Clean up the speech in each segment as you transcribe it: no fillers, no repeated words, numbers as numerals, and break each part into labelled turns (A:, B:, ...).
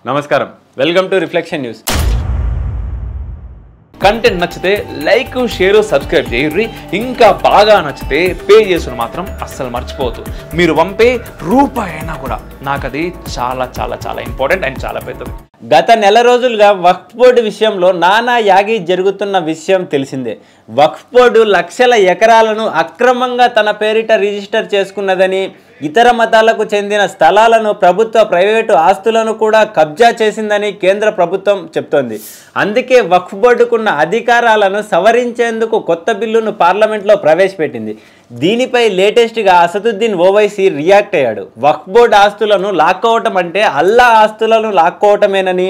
A: నమస్కారం, welcome to reflection news. Content నచ్చితే like, share, subscribe చేయండి. ఇంకా బాగా నచ్చితే పే చేసుకుని మాత్రం అస్సలు మర్చిపోవద్దు. మీరు పంపే రూపాయి అయినా కూడా నాకు అది చాలా చాలా చాలా ఇంపార్టెంట్ అండ్ చాలా పెద్దది.
B: గత నెల రోజులుగా వక్ఫ్ బోర్డు విషయంలో నానా యాగి జరుగుతున్న విషయం తెలిసిందే. వక్ఫ్ బోర్డు లక్షల ఎకరాలను అక్రమంగా తన పేరిట రిజిస్టర్ చేసుకున్నదని, ఇతర మతాలకు చెందిన స్థలాలను, ప్రభుత్వ ప్రైవేటు ఆస్తులను కూడా కబ్జా చేసిందని కేంద్ర ప్రభుత్వం చెప్తోంది. అందుకే వక్ఫ్ బోర్డుకున్న అధికారాలను సవరించేందుకు కొత్త బిల్లును పార్లమెంట్లో ప్రవేశపెట్టింది. దీనిపై లేటెస్ట్గా అసదుద్దీన్ ఓవైసీ రియాక్ట్ అయ్యాడు. వక్ఫ్ బోర్డు ఆస్తులను లాక్కోవటం అంటే అల్లా ఆస్తులను లాక్కోవటమేనని,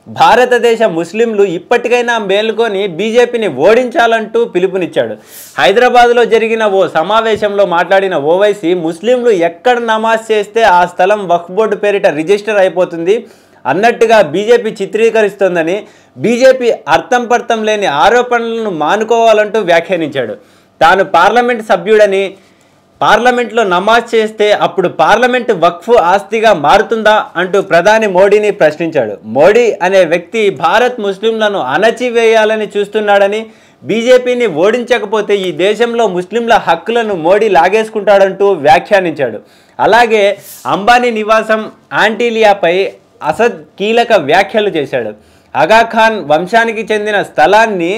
B: భారతదేశ ముస్లింలు ఇప్పటికైనా మేలుకొని బీజేపీని ఓడించాలంటూ పిలుపునిచ్చాడు. హైదరాబాద్లో జరిగిన ఓ సమావేశంలో మాట్లాడిన ఓవైసీ, ముస్లింలు ఎక్కడ నమాజ్ చేస్తే ఆ స్థలం వక్ఫ్ బోర్డు పేరిట రిజిస్టర్ అయిపోతుంది అన్నట్టుగా బీజేపీ చిత్రీకరిస్తోందని, బీజేపీ అర్థం పర్థం లేని ఆరోపణలను మానుకోవాలంటూ వ్యాఖ్యానించాడు. తాను పార్లమెంట్ సభ్యుడని, పార్లమెంట్లో నమాజ్ చేస్తే అప్పుడు పార్లమెంటు వక్ఫ్ ఆస్తిగా మారుతుందా అంటూ ప్రధాని మోడీని ప్రశ్నించాడు. మోడీ అనే వ్యక్తి భారత్ ముస్లింలను అణచివేయాలని చూస్తున్నాడని, బీజేపీని ఓడించకపోతే ఈ దేశంలో ముస్లింల హక్కులను మోడీ లాగేసుకుంటాడంటూ వ్యాఖ్యానించాడు. అలాగే అంబానీ నివాసం ఆంటీలియాపై అసద్ కీలక వ్యాఖ్యలు చేశాడు. ఆగాఖాన్ వంశానికి చెందిన స్థలాన్ని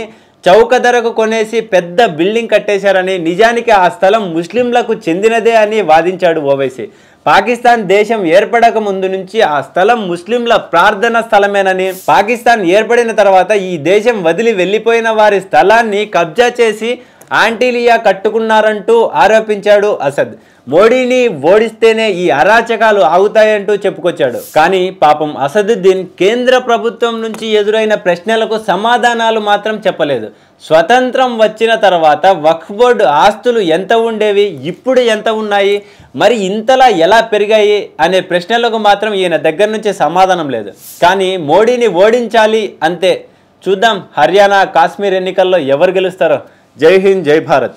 B: చౌక ధరకు కొనేసి పెద్ద బిల్డింగ్ కట్టేశారని, నిజానికి ఆ స్థలం ముస్లింలకు చెందినదే అని వాదించాడు ఓవైసీ. పాకిస్తాన్ దేశం ఏర్పడక ముందు నుంచి ఆ స్థలం ముస్లింల ప్రార్థన స్థలమేనని, పాకిస్తాన్ ఏర్పడిన తర్వాత ఈ దేశం వదిలి వెళ్ళిపోయిన వారి స్థలాన్ని కబ్జా చేసి ఆంటీలియా కట్టుకున్నారంటూ ఆరోపించాడు అసద్. మోడీని ఓడిస్తేనే ఈ అరాచకాలు ఆగుతాయంటూ చెప్పుకొచ్చాడు. కానీ పాపం అసదుద్దీన్ కేంద్ర ప్రభుత్వం నుంచి ఎదురైన ప్రశ్నలకు సమాధానాలు మాత్రం చెప్పలేదు. స్వతంత్రం వచ్చిన తర్వాత వక్ఫ్ బోర్డు ఆస్తులు ఎంత ఉండేవి, ఇప్పుడు ఎంత ఉన్నాయి, మరి ఇంతలా ఎలా పెరిగాయి అనే ప్రశ్నలకు మాత్రం ఈయన దగ్గర నుంచి సమాధానం లేదు. కానీ మోడీని ఓడించాలి అంతే. చూద్దాం హర్యానా, కాశ్మీర్ ఎన్నికల్లో ఎవరు గెలుస్తారో. జై హింద్, జై భారత్.